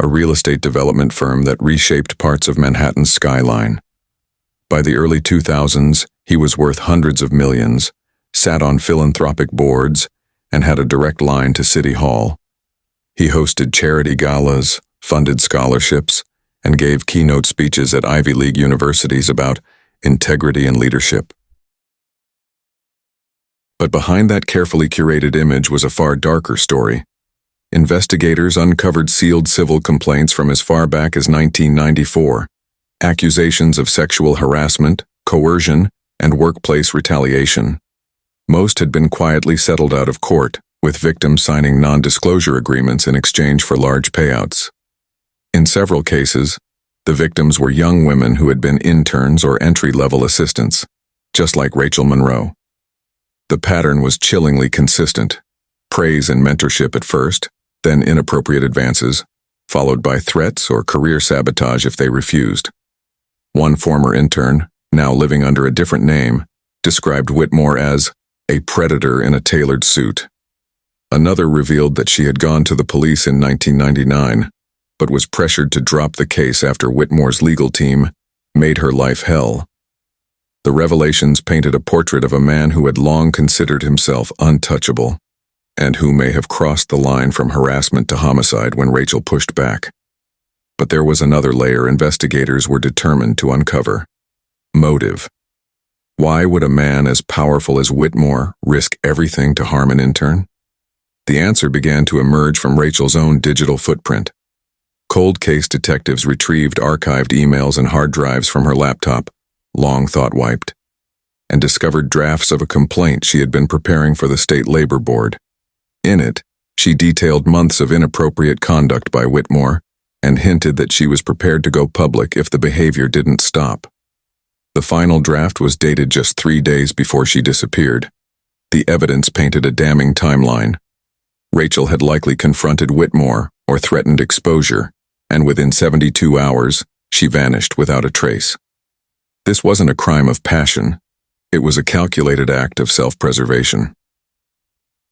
a real estate development firm that reshaped parts of Manhattan's skyline. By the early 2000s, he was worth hundreds of millions, sat on philanthropic boards, and had a direct line to City Hall. He hosted charity galas, funded scholarships, and gave keynote speeches at Ivy League universities about integrity and leadership. But behind that carefully curated image was a far darker story. Investigators uncovered sealed civil complaints from as far back as 1994, accusations of sexual harassment, coercion, and workplace retaliation. Most had been quietly settled out of court, with victims signing non-disclosure agreements in exchange for large payouts. In several cases, the victims were young women who had been interns or entry-level assistants, just like Rachel Monroe. The pattern was chillingly consistent: praise and mentorship at first, then inappropriate advances, followed by threats or career sabotage if they refused. One former intern, now living under a different name, described Whitmore as a predator in a tailored suit. Another revealed that she had gone to the police in 1999, but was pressured to drop the case after Whitmore's legal team made her life hell. The revelations painted a portrait of a man who had long considered himself untouchable, and who may have crossed the line from harassment to homicide when Rachel pushed back. But there was another layer investigators were determined to uncover: motive. Why would a man as powerful as Whitmore risk everything to harm an intern? The answer began to emerge from Rachel's own digital footprint. Cold case detectives retrieved archived emails and hard drives from her laptop, long thought wiped, and discovered drafts of a complaint she had been preparing for the State Labor Board. In it, she detailed months of inappropriate conduct by Whitmore and hinted that she was prepared to go public if the behavior didn't stop. The final draft was dated just 3 days before she disappeared. The evidence painted a damning timeline. Rachel had likely confronted Whitmore or threatened exposure, and within 72 hours, she vanished without a trace. This wasn't a crime of passion. It was a calculated act of self-preservation.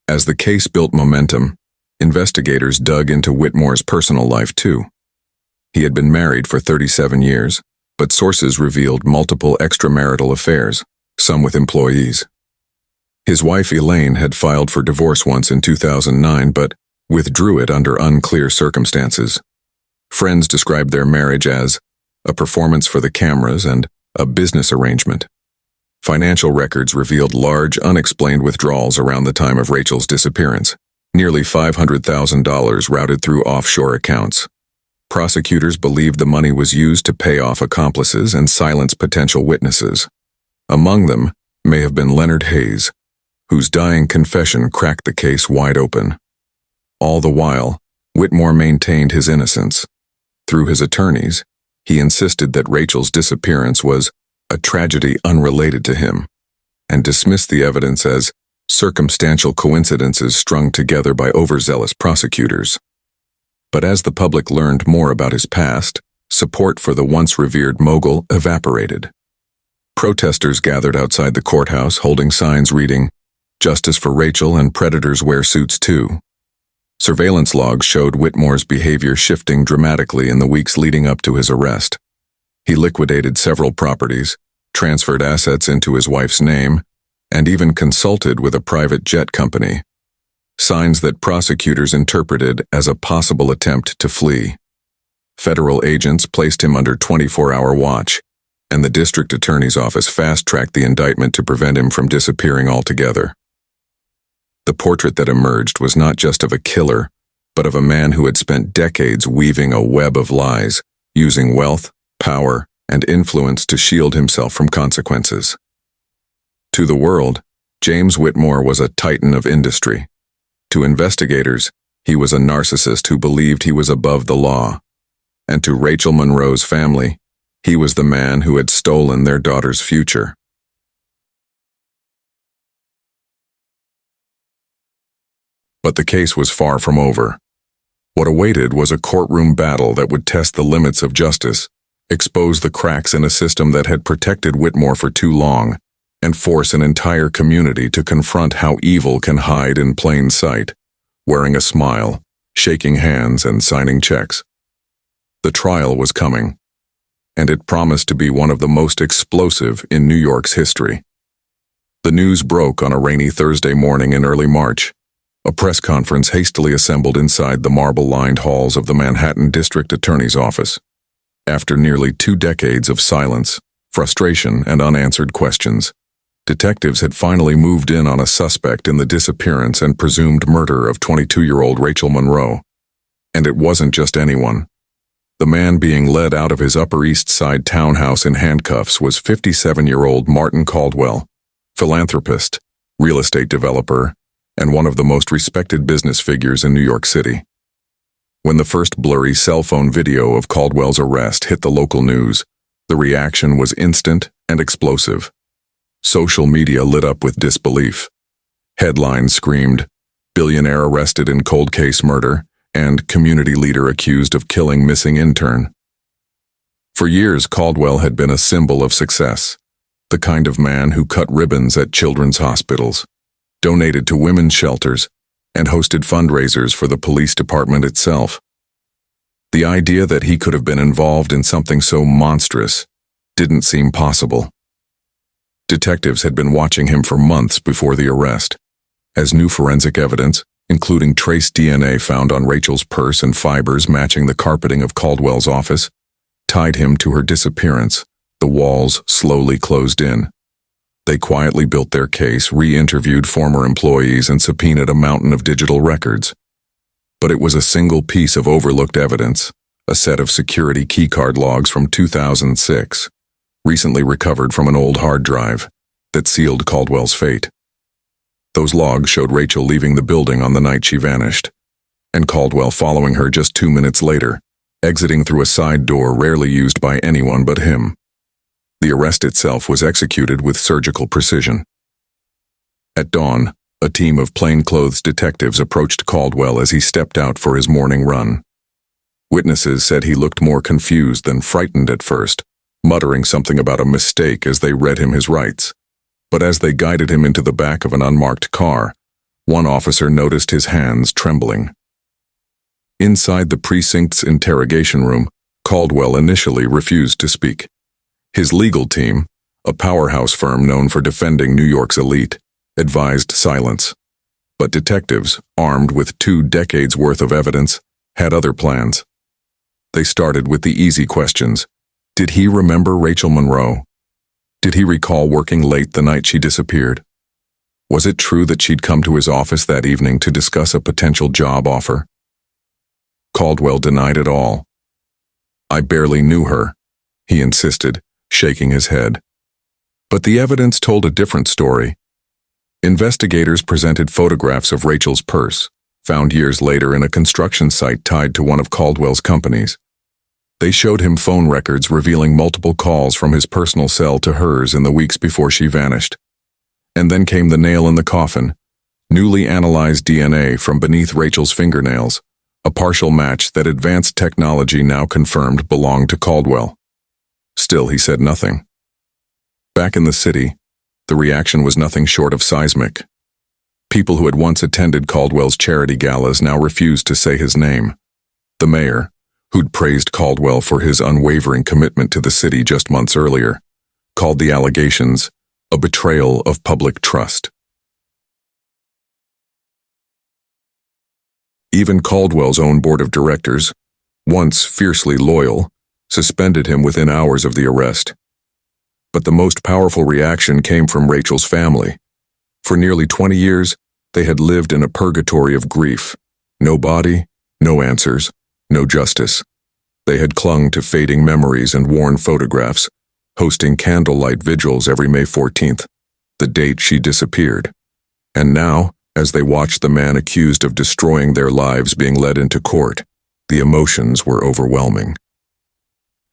As the case built momentum, investigators dug into Whitmore's personal life too. He had been married for 37 years, but sources revealed multiple extramarital affairs, some with employees. His wife Elaine had filed for divorce once in 2009, but withdrew it under unclear circumstances. Friends described their marriage as a performance for the cameras and a business arrangement. Financial records revealed large, unexplained withdrawals around the time of Rachel's disappearance, nearly $500,000 routed through offshore accounts. Prosecutors believed the money was used to pay off accomplices and silence potential witnesses. Among them may have been Leonard Hayes, whose dying confession cracked the case wide open. All the while, Whitmore maintained his innocence. Through his attorneys, he insisted that Rachel's disappearance was a tragedy unrelated to him, and dismissed the evidence as circumstantial coincidences strung together by overzealous prosecutors. But as the public learned more about his past, support for the once revered mogul evaporated. Protesters gathered outside the courthouse holding signs reading, "Justice for Rachel and predators wear suits too." Surveillance logs showed Whitmore's behavior shifting dramatically in the weeks leading up to his arrest. He liquidated several properties, transferred assets into his wife's name, and even consulted with a private jet company. Signs that prosecutors interpreted as a possible attempt to flee. Federal agents placed him under 24-hour watch, and the district attorney's office fast-tracked the indictment to prevent him from disappearing altogether. The portrait that emerged was not just of a killer, but of a man who had spent decades weaving a web of lies, using wealth, power, and influence to shield himself from consequences. To the world, James Whitmore was a titan of industry. To investigators, he was a narcissist who believed he was above the law. And to Rachel Monroe's family, he was the man who had stolen their daughter's future. But the case was far from over. What awaited was a courtroom battle that would test the limits of justice, expose the cracks in a system that had protected Whitmore for too long, and force an entire community to confront how evil can hide in plain sight, wearing a smile, shaking hands, and signing checks. The trial was coming, and it promised to be one of the most explosive in New York's history. The news broke on a rainy Thursday morning in early March. A press conference hastily assembled inside the marble-lined halls of the Manhattan District Attorney's Office. After nearly 2 decades of silence, frustration, and unanswered questions, detectives had finally moved in on a suspect in the disappearance and presumed murder of 22-year-old Rachel Monroe. And it wasn't just anyone. The man being led out of his Upper East Side townhouse in handcuffs was 57-year-old Martin Caldwell, philanthropist, real estate developer, and one of the most respected business figures in New York City. When the first blurry cell phone video of Caldwell's arrest hit the local news, the reaction was instant and explosive. Social media lit up with disbelief. Headlines screamed, "Billionaire arrested in cold case murder," and "Community leader accused of killing missing intern." For years, Caldwell had been a symbol of success, the kind of man who cut ribbons at children's hospitals, donated to women's shelters, and hosted fundraisers for the police department itself. The idea that he could have been involved in something so monstrous didn't seem possible. Detectives had been watching him for months before the arrest, as new forensic evidence, including trace DNA found on Rachel's purse and fibers matching the carpeting of Caldwell's office, tied him to her disappearance. The walls slowly closed in. They quietly built their case, re-interviewed former employees, and subpoenaed a mountain of digital records. But it was a single piece of overlooked evidence, a set of security keycard logs from 2006, recently recovered from an old hard drive, that sealed Caldwell's fate. Those logs showed Rachel leaving the building on the night she vanished, and Caldwell following her just 2 minutes later, exiting through a side door rarely used by anyone but him. The arrest itself was executed with surgical precision. At dawn, a team of plainclothes detectives approached Caldwell as he stepped out for his morning run. Witnesses said he looked more confused than frightened at first, muttering something about a mistake as they read him his rights. But as they guided him into the back of an unmarked car, one officer noticed his hands trembling. Inside the precinct's interrogation room, Caldwell initially refused to speak. His legal team, a powerhouse firm known for defending New York's elite, advised silence. But detectives, armed with 2 decades worth of evidence, had other plans. They started with the easy questions. Did he remember Rachel Monroe? Did he recall working late the night she disappeared? Was it true that she'd come to his office that evening to discuss a potential job offer? Caldwell denied it all. "I barely knew her," he insisted, shaking his head. But the evidence told a different story. Investigators presented photographs of Rachel's purse, found years later in a construction site tied to one of Caldwell's companies. They showed him phone records revealing multiple calls from his personal cell to hers in the weeks before she vanished. And then came the nail in the coffin, newly analyzed DNA from beneath Rachel's fingernails, a partial match that advanced technology now confirmed belonged to Caldwell. Still, he said nothing. Back in the city, the reaction was nothing short of seismic. People who had once attended Caldwell's charity galas now refused to say his name. The mayor, who'd praised Caldwell for his unwavering commitment to the city just months earlier, called the allegations a betrayal of public trust. Even Caldwell's own board of directors, once fiercely loyal, suspended him within hours of the arrest. But the most powerful reaction came from Rachel's family. For nearly 20 years, they had lived in a purgatory of grief. No body, no answers, no justice. They had clung to fading memories and worn photographs, hosting candlelight vigils every May 14th, the date she disappeared. And now, as they watched the man accused of destroying their lives being led into court, the emotions were overwhelming.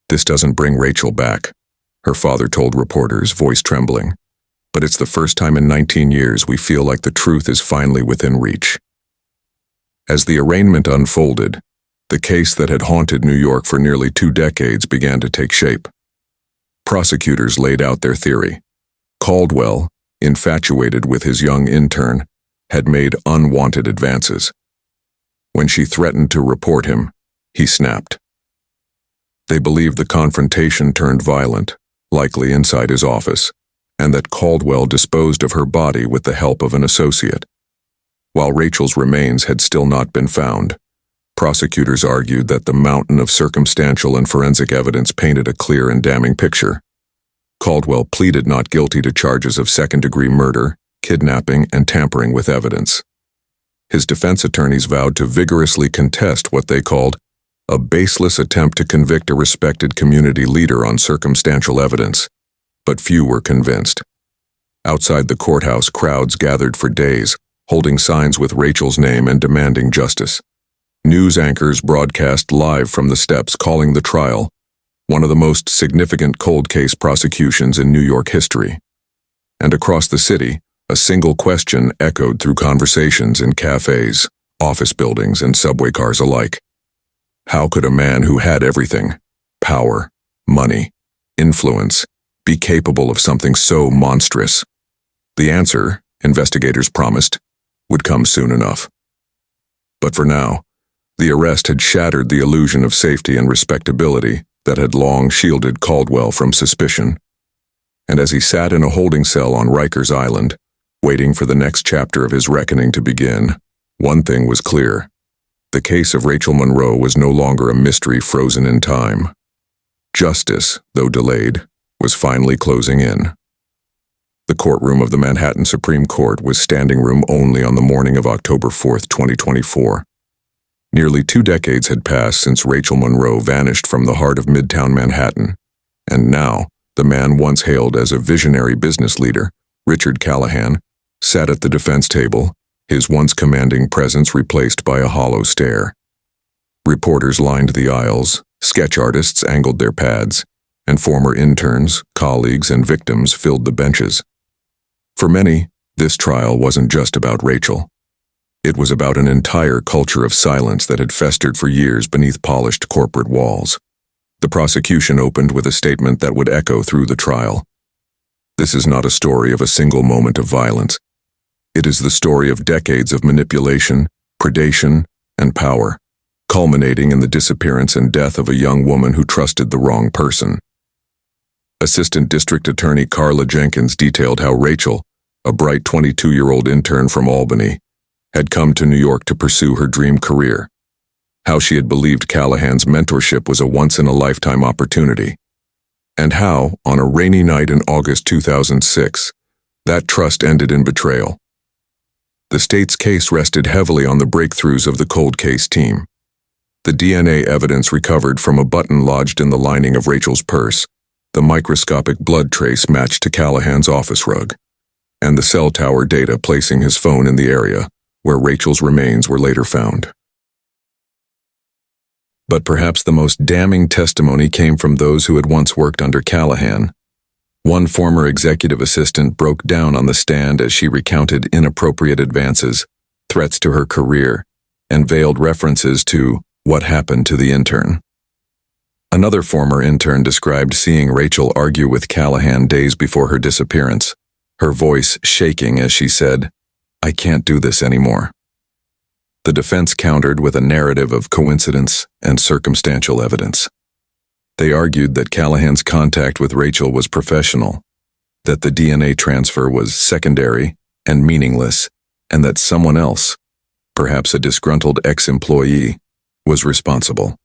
"This doesn't bring Rachel back," her father told reporters, voice trembling. "But it's the first time in 19 years we feel like the truth is finally within reach." As the arraignment unfolded, the case that had haunted New York for nearly 2 decades began to take shape. Prosecutors laid out their theory. Caldwell, infatuated with his young intern, had made unwanted advances. When she threatened to report him, he snapped. They believed the confrontation turned violent, likely inside his office, and that Caldwell disposed of her body with the help of an associate. While Rachel's remains had still not been found, prosecutors argued that the mountain of circumstantial and forensic evidence painted a clear and damning picture. Caldwell pleaded not guilty to charges of second-degree murder, kidnapping, and tampering with evidence. His defense attorneys vowed to vigorously contest what they called a baseless attempt to convict a respected community leader on circumstantial evidence, but few were convinced. Outside the courthouse, crowds gathered for days, holding signs with Rachel's name and demanding justice. News anchors broadcast live from the steps calling the trial one of the most significant cold case prosecutions in New York history. And across the city, a single question echoed through conversations in cafes, office buildings, and subway cars alike. How could a man who had everything, power, money, influence, be capable of something so monstrous? The answer, investigators promised, would come soon enough. But for now, the arrest had shattered the illusion of safety and respectability that had long shielded Caldwell from suspicion. And as he sat in a holding cell on Rikers Island, waiting for the next chapter of his reckoning to begin, one thing was clear. The case of Rachel Monroe was no longer a mystery frozen in time. Justice, though delayed, was finally closing in. The courtroom of the Manhattan Supreme Court was standing room only on the morning of October 4, 2024. Nearly 2 decades had passed since Rachel Monroe vanished from the heart of Midtown Manhattan, and now, the man once hailed as a visionary business leader, Richard Callahan, sat at the defense table, his once commanding presence replaced by a hollow stare. Reporters lined the aisles, sketch artists angled their pads, and former interns, colleagues, and victims filled the benches. For many, this trial wasn't just about Rachel. It was about an entire culture of silence that had festered for years beneath polished corporate walls. The prosecution opened with a statement that would echo through the trial. This is not a story of a single moment of violence. It is the story of decades of manipulation, predation, and power, culminating in the disappearance and death of a young woman who trusted the wrong person. Assistant District Attorney Carla Jenkins detailed how Rachel, a bright 22-year-old intern from Albany, had come to New York to pursue her dream career. How she had believed Callahan's mentorship was a once-in-a-lifetime opportunity. And how, on a rainy night in August 2006, that trust ended in betrayal. The state's case rested heavily on the breakthroughs of the cold case team. The DNA evidence recovered from a button lodged in the lining of Rachel's purse, the microscopic blood trace matched to Callahan's office rug, and the cell tower data placing his phone in the area where Rachel's remains were later found. But perhaps the most damning testimony came from those who had once worked under Callahan. One former executive assistant broke down on the stand as she recounted inappropriate advances, threats to her career, and veiled references to what happened to the intern. Another former intern described seeing Rachel argue with Callahan days before her disappearance, her voice shaking as she said, "I can't do this anymore." The defense countered with a narrative of coincidence and circumstantial evidence. They argued that Callahan's contact with Rachel was professional, that the DNA transfer was secondary and meaningless, and that someone else, perhaps a disgruntled ex-employee, was responsible.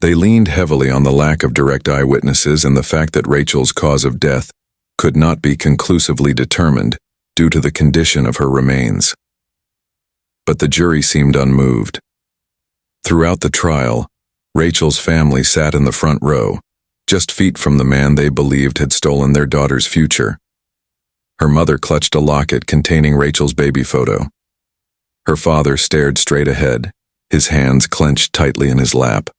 They leaned heavily on the lack of direct eyewitnesses and the fact that Rachel's cause of death could not be conclusively determined due to the condition of her remains. But the jury seemed unmoved. Throughout the trial, Rachel's family sat in the front row, just feet from the man they believed had stolen their daughter's future. Her mother clutched a locket containing Rachel's baby photo. Her father stared straight ahead, his hands clenched tightly in his lap.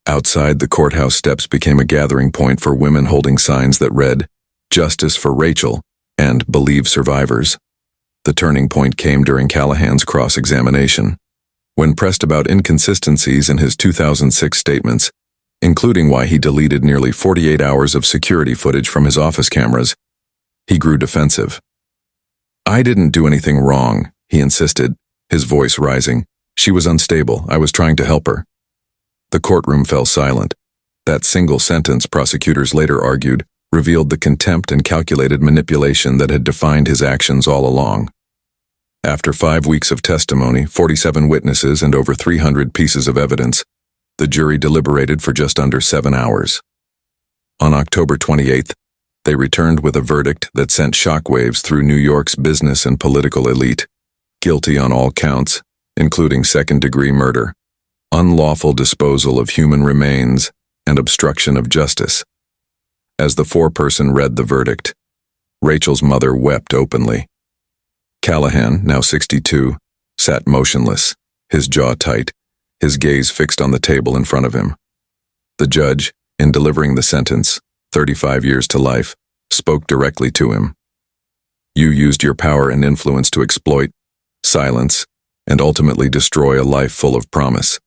Outside, the courthouse steps became a gathering point for women holding signs that read, "Justice for Rachel," and "Believe survivors." The turning point came during Callahan's cross-examination. When pressed about inconsistencies in his 2006 statements, including why he deleted nearly 48 hours of security footage from his office cameras, he grew defensive. "I didn't do anything wrong," he insisted, his voice rising. "She was unstable. I was trying to help her." The courtroom fell silent. That single sentence, prosecutors later argued, revealed the contempt and calculated manipulation that had defined his actions all along. After 5 weeks of testimony, 47 witnesses, and over 300 pieces of evidence, the jury deliberated for just under 7 hours. On October 28th, they returned with a verdict that sent shockwaves through New York's business and political elite. Guilty on all counts, including second-degree murder, unlawful disposal of human remains, and obstruction of justice. As the foreperson read the verdict, Rachel's mother wept openly. Callahan, now 62, sat motionless, his jaw tight, his gaze fixed on the table in front of him. The judge, in delivering the sentence, 35 years to life, spoke directly to him. "You used your power and influence to exploit, silence, and ultimately destroy a life full of promise.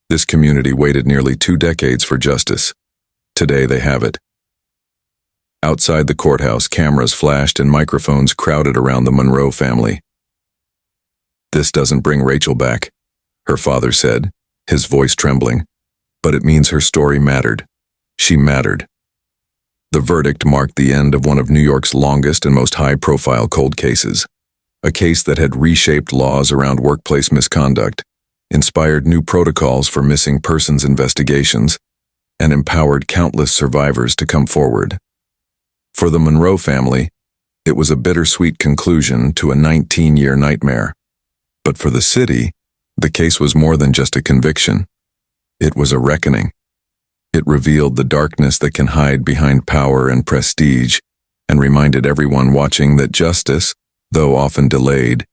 This community waited nearly 2 decades for justice. Today they have it." Outside the courthouse, cameras flashed and microphones crowded around the Monroe family. "This doesn't bring Rachel back," her father said, his voice trembling. "But it means her story mattered. She mattered." The verdict marked the end of one of New York's longest and most high-profile cold cases, a case that had reshaped laws around workplace misconduct, inspired new protocols for missing persons investigations, and empowered countless survivors to come forward. For the Monroe family, it was a bittersweet conclusion to a 19-year nightmare. But for the city, the case was more than just a conviction. It was a reckoning. It revealed the darkness that can hide behind power and prestige, and reminded everyone watching that justice, though often delayed,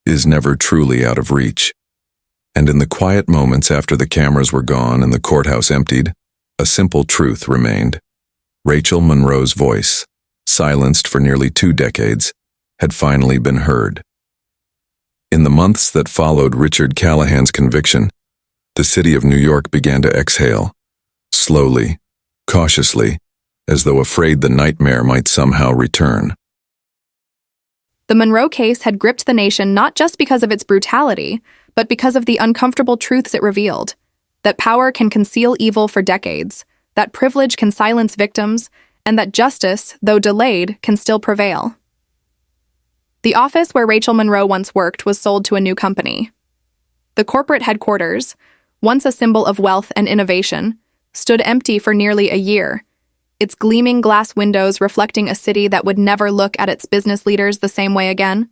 is never truly out of reach. And in the quiet moments after the cameras were gone and the courthouse emptied, a simple truth remained. Rachel Monroe's voice, silenced for nearly 2 decades, had finally been heard. In the months that followed Richard Callahan's conviction, the city of New York began to exhale, slowly, cautiously, as though afraid the nightmare might somehow return. The Monroe case had gripped the nation not just because of its brutality, but because of the uncomfortable truths it revealed. That power can conceal evil for decades, that privilege can silence victims, and that justice, though delayed, can still prevail. The office where Rachel Monroe once worked was sold to a new company. The corporate headquarters, once a symbol of wealth and innovation, stood empty for nearly a year, its gleaming glass windows reflecting a city that would never look at its business leaders the same way again.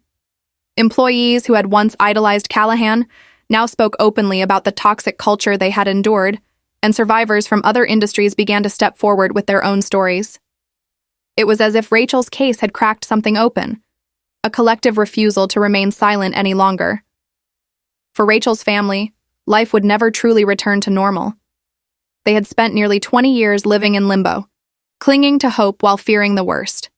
Employees who had once idolized Callahan now spoke openly about the toxic culture they had endured, and survivors from other industries began to step forward with their own stories. It was as if Rachel's case had cracked something open, a collective refusal to remain silent any longer. For Rachel's family, life would never truly return to normal. They had spent nearly 20 years living in limbo, clinging to hope while fearing the worst.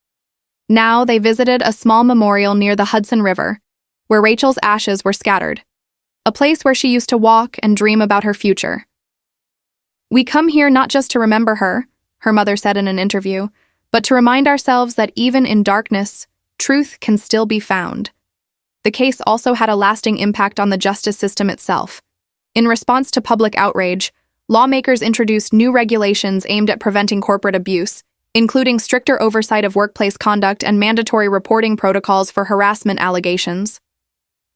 Now they visited a small memorial near the Hudson River, where Rachel's ashes were scattered, a place where she used to walk and dream about her future. "We come here not just to remember her," her mother said in an interview, "but to remind ourselves that even in darkness, truth can still be found." The case also had a lasting impact on the justice system itself. In response to public outrage, lawmakers introduced new regulations aimed at preventing corporate abuse, including stricter oversight of workplace conduct and mandatory reporting protocols for harassment allegations.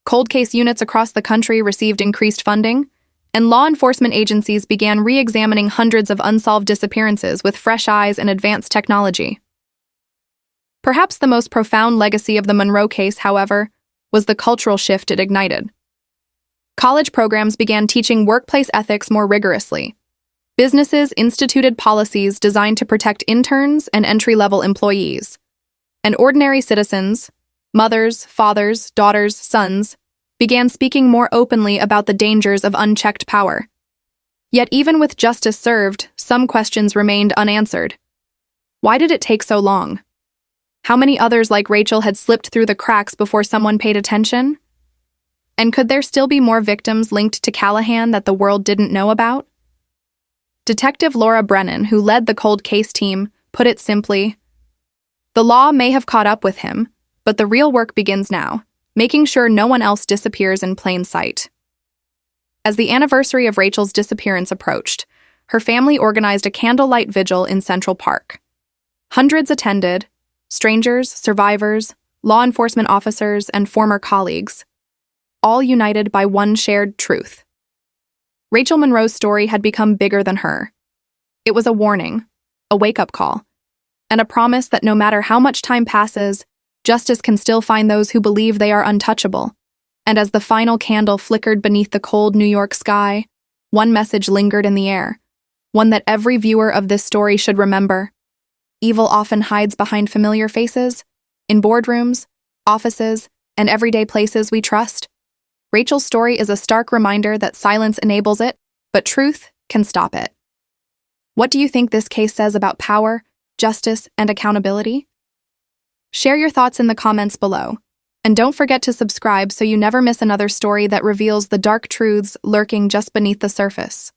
Cold case units across the country received increased funding, and law enforcement agencies began re-examining hundreds of unsolved disappearances with fresh eyes and advanced technology. Perhaps the most profound legacy of the Monroe case, however, was the cultural shift it ignited. College programs began teaching workplace ethics more rigorously. Businesses instituted policies designed to protect interns and entry-level employees. And ordinary citizens, mothers, fathers, daughters, sons, began speaking more openly about the dangers of unchecked power. Yet even with justice served, some questions remained unanswered. Why did it take so long? How many others like Rachel had slipped through the cracks before someone paid attention? And could there still be more victims linked to Callahan that the world didn't know about? Detective Laura Brennan, who led the cold case team, put it simply, "The law may have caught up with him, but the real work begins now, making sure no one else disappears in plain sight." As the anniversary of Rachel's disappearance approached, her family organized a candlelight vigil in Central Park. Hundreds attended, strangers, survivors, law enforcement officers, and former colleagues, all united by one shared truth. Rachel Monroe's story had become bigger than her. It was a warning, a wake-up call, and a promise that no matter how much time passes, justice can still find those who believe they are untouchable. And as the final candle flickered beneath the cold New York sky, one message lingered in the air, one that every viewer of this story should remember. Evil often hides behind familiar faces, in boardrooms, offices, and everyday places we trust. Rachel's story is a stark reminder that silence enables it, but truth can stop it. What do you think this case says about power, justice, and accountability? Share your thoughts in the comments below, and don't forget to subscribe so you never miss another story that reveals the dark truths lurking just beneath the surface.